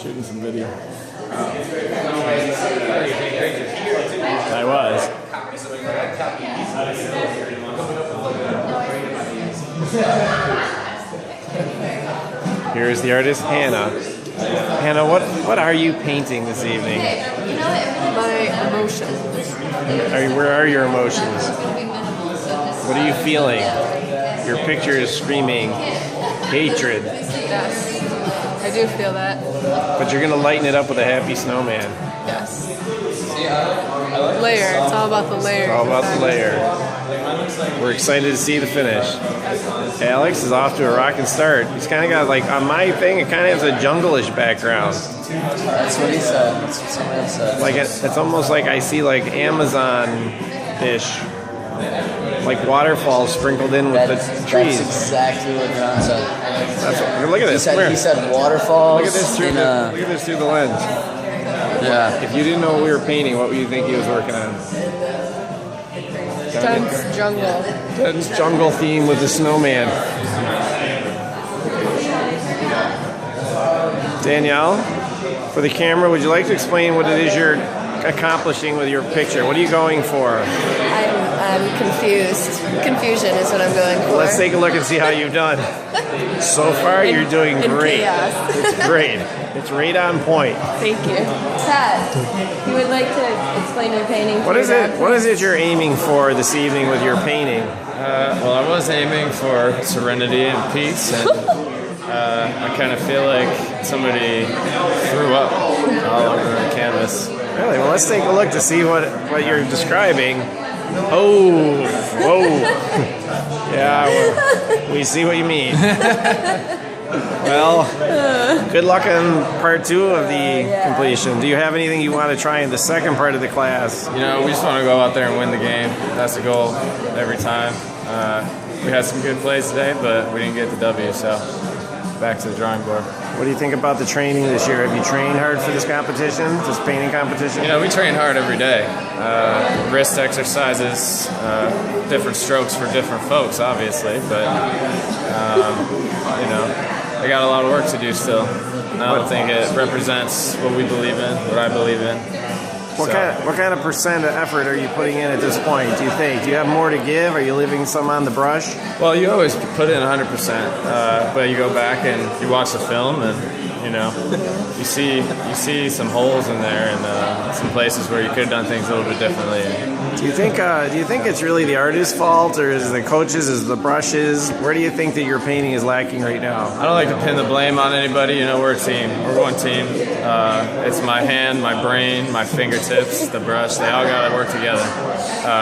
shooting some video. I was. Here's the artist, Hannah. Hannah, what are you painting this evening? My emotions. Where are your emotions? What are you feeling? Your picture is screaming hatred. Yes, I do feel that. But you're going to lighten it up with a happy snowman. Yes. Layer. It's all about the layer. It's all about the layer. We're excited to see the finish. Alex is off to a rocking start. He's kind of got, like, on my thing, it kind of has a jungle-ish background. That's what he said. That's what someone else said. Like it's almost like I see like Amazon-ish, like waterfalls sprinkled in with the trees. That's exactly what John said. Look at this. He said waterfalls. Look at this through the lens. Yeah. If you didn't know what we were painting, what would you think he was working on? Dense jungle. Dense jungle theme with the snowman. Danielle, for the camera, would you like to explain what it is you're accomplishing with your picture? What are you going for? I'm confused. Confusion is what I'm going for. Let's take a look and see how you've done. So far, you're doing great. Chaos. It's great. It's right on point. Thank you. Pat, you would like to explain your painting? What is it? What is it you're aiming for this evening with your painting? Well, I was aiming for serenity and peace, and I kind of feel like somebody threw up all over the canvas. Really? Well, let's take a look to see what you're describing. Oh, whoa. Yeah, we see what you mean. Well, good luck on part 2 of the completion. Do you have anything you want to try in the second part of the class? You know, we just want to go out there and win the game. That's the goal every time. We had some good plays today, but we didn't get the W, so back to the drawing board. What do you think about the training this year? Have you trained hard for this competition, this painting competition? You know, we train hard every day. Wrist exercises, different strokes for different folks, obviously, but, you know, I got a lot of work to do still. I don't think it represents what we believe in, what I believe in. What kind of percent of effort are you putting in at this point, do you think? Do you have more to give? Are you leaving some on the brush? Well, you always put in 100%, but you go back and you watch the film and, you know, you see some holes in there and some places where you could have done things a little bit differently. Do you think it's really the artist's fault, or is it the coaches, is it the brushes? Where do you think that your painting is lacking right now? I don't like to pin the blame on anybody. You know, we're a team. We're one team. It's my hand, my brain, my fingertips, the brush. They all got to work together.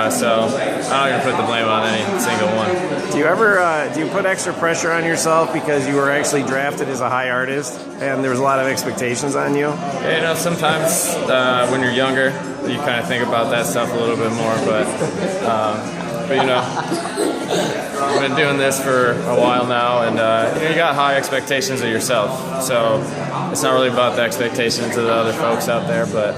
So I'm not going to put the blame on any single one. Do you ever do you put extra pressure on yourself because you were actually drafted as a high artist and there was a lot of expectations on you? Yeah, you know, sometimes when you're younger, you kind of think about that stuff a little bit more, but you know, I've been doing this for a while now, and you got high expectations of yourself, so it's not really about the expectations of the other folks out there, but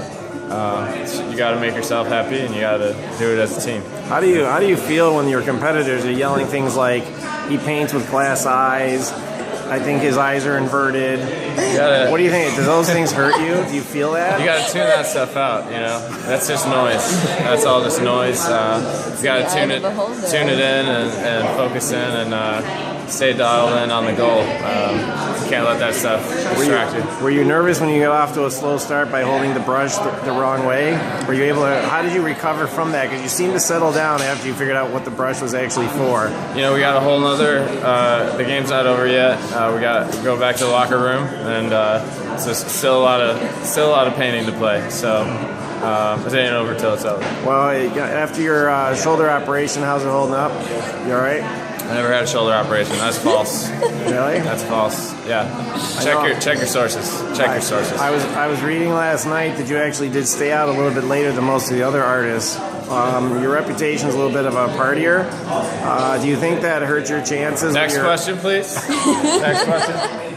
you got to make yourself happy, and you got to do it as a team. How do you feel when your competitors are yelling things like, he paints with glass eyes, I think his eyes are inverted? What do you think? Do those things hurt you? Do you feel that? You got to tune that stuff out, you know. That's just noise. That's all just noise. You got to tune it in and focus in and stay dialed in on the goal. You can't let that stuff distract you. Were you nervous when you got off to a slow start by holding the brush the wrong way? Were you able to? How did you recover from that? Because you seemed to settle down after you figured out what the brush was actually for. You know, we got a whole nother. The game's not over yet. We got to go back to the locker room, and so still a lot of painting to play. So. It ain't over till it's over. Well, after your shoulder operation, how's it holding up? You all right? I never had a shoulder operation. That's false. Really? That's false. Yeah. Check your sources. Check your sources. I was reading last night that you actually did stay out a little bit later than most of the other artists. Your reputation's a little bit of a partier. Do you think that hurt your chances? Next question, please. Next question.